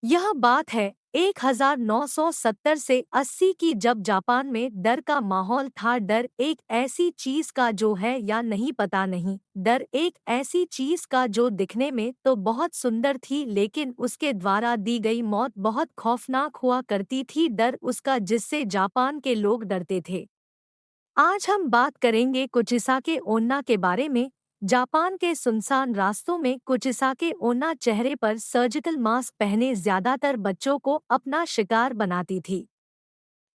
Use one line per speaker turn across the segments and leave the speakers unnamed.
यह बात है 1970 से 80 की, जब जापान में डर का माहौल था। डर एक ऐसी चीज का जो है या नहीं पता नहीं। डर एक ऐसी चीज का जो दिखने में तो बहुत सुंदर थी, लेकिन उसके द्वारा दी गई मौत बहुत खौफनाक हुआ करती थी। डर उसका जिससे जापान के लोग डरते थे। आज हम बात करेंगे कुचिसाके ओन्ना के बारे में। जापान के सुनसान रास्तों में कुचिसाके ओन्ना चेहरे पर सर्जिकल मास्क पहने ज्यादातर बच्चों को अपना शिकार बनाती थी।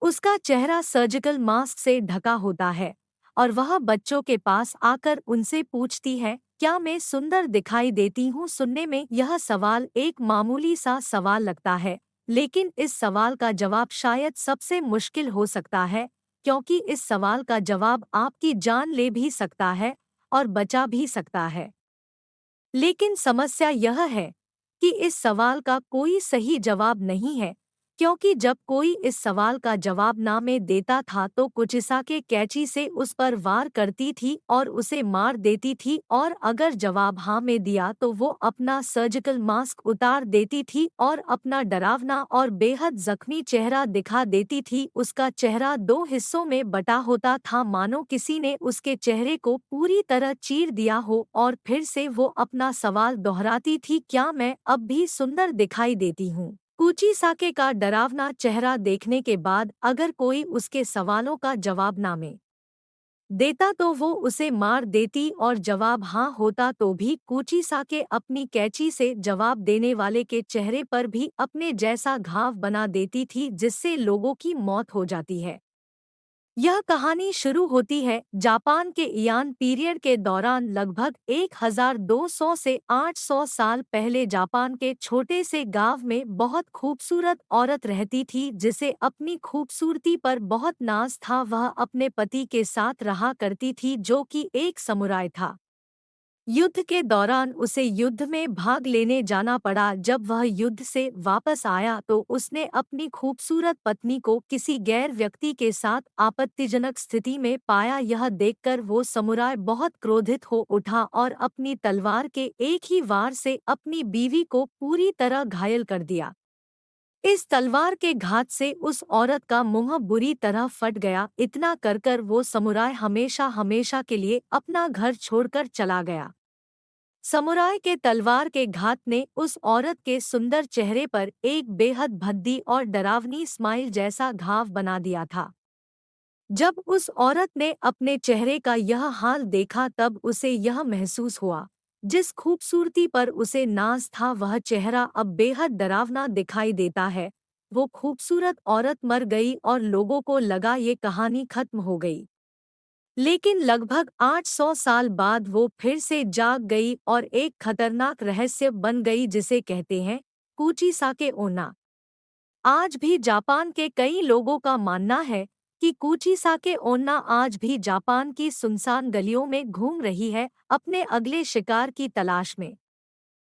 उसका चेहरा सर्जिकल मास्क से ढका होता है और वह बच्चों के पास आकर उनसे पूछती है, क्या मैं सुंदर दिखाई देती हूँ? सुनने में यह सवाल एक मामूली सा सवाल लगता है, लेकिन इस सवाल का जवाब शायद सबसे मुश्किल हो सकता है, क्योंकि इस सवाल का जवाब आपकी जान ले भी सकता है और बचा भी सकता है। लेकिन समस्या यह है कि इस सवाल का कोई सही जवाब नहीं है, क्योंकि जब कोई इस सवाल का जवाब ना में देता था तो कुचिसाके कैंची से उस पर वार करती थी और उसे मार देती थी, और अगर जवाब हाँ में दिया तो वो अपना सर्जिकल मास्क उतार देती थी और अपना डरावना और बेहद जख्मी चेहरा दिखा देती थी। उसका चेहरा दो हिस्सों में बटा होता था, मानो किसी ने उसके चेहरे को पूरी तरह चीर दिया हो, और फिर से वो अपना सवाल दोहराती थी, क्या मैं अब भी सुंदर दिखाई देती हूँ? कुचिसाके का डरावना चेहरा देखने के बाद अगर कोई उसके सवालों का जवाब ना में देता तो वो उसे मार देती, और जवाब हाँ होता तो भी कुचिसाके अपनी कैंची से जवाब देने वाले के चेहरे पर भी अपने जैसा घाव बना देती थी, जिससे लोगों की मौत हो जाती है। यह कहानी शुरू होती है जापान के इयान पीरियड के दौरान, लगभग 1200 से 800 साल पहले। जापान के छोटे से गांव में बहुत खूबसूरत औरत रहती थी, जिसे अपनी खूबसूरती पर बहुत नाज था। वह अपने पति के साथ रहा करती थी, जो कि एक समुराय था। युद्ध के दौरान उसे युद्ध में भाग लेने जाना पड़ा। जब वह युद्ध से वापस आया तो उसने अपनी खूबसूरत पत्नी को किसी गैर व्यक्ति के साथ आपत्तिजनक स्थिति में पाया। यह देखकर वो समुराय बहुत क्रोधित हो उठा और अपनी तलवार के एक ही वार से अपनी बीवी को पूरी तरह घायल कर दिया। इस तलवार के घात से उस औरत का मुंह बुरी तरह फट गया। इतना कर वो समुराय हमेशा हमेशा के लिए अपना घर छोड़कर चला गया। समुराय के तलवार के घात ने उस औरत के सुंदर चेहरे पर एक बेहद भद्दी और डरावनी स्माइल जैसा घाव बना दिया था। जब उस औरत ने अपने चेहरे का यह हाल देखा तब उसे यह महसूस हुआ, जिस खूबसूरती पर उसे नाज था वह चेहरा अब बेहद डरावना दिखाई देता है। वो खूबसूरत औरत मर गई और लोगों को लगा ये कहानी खत्म हो गई। लेकिन लगभग 800 साल बाद वो फिर से जाग गई और एक खतरनाक रहस्य बन गई, जिसे कहते हैं कुचिसाके ओना। आज भी जापान के कई लोगों का मानना है कि कुचिसाके ओन्ना आज भी जापान की सुनसान गलियों में घूम रही है, अपने अगले शिकार की तलाश में।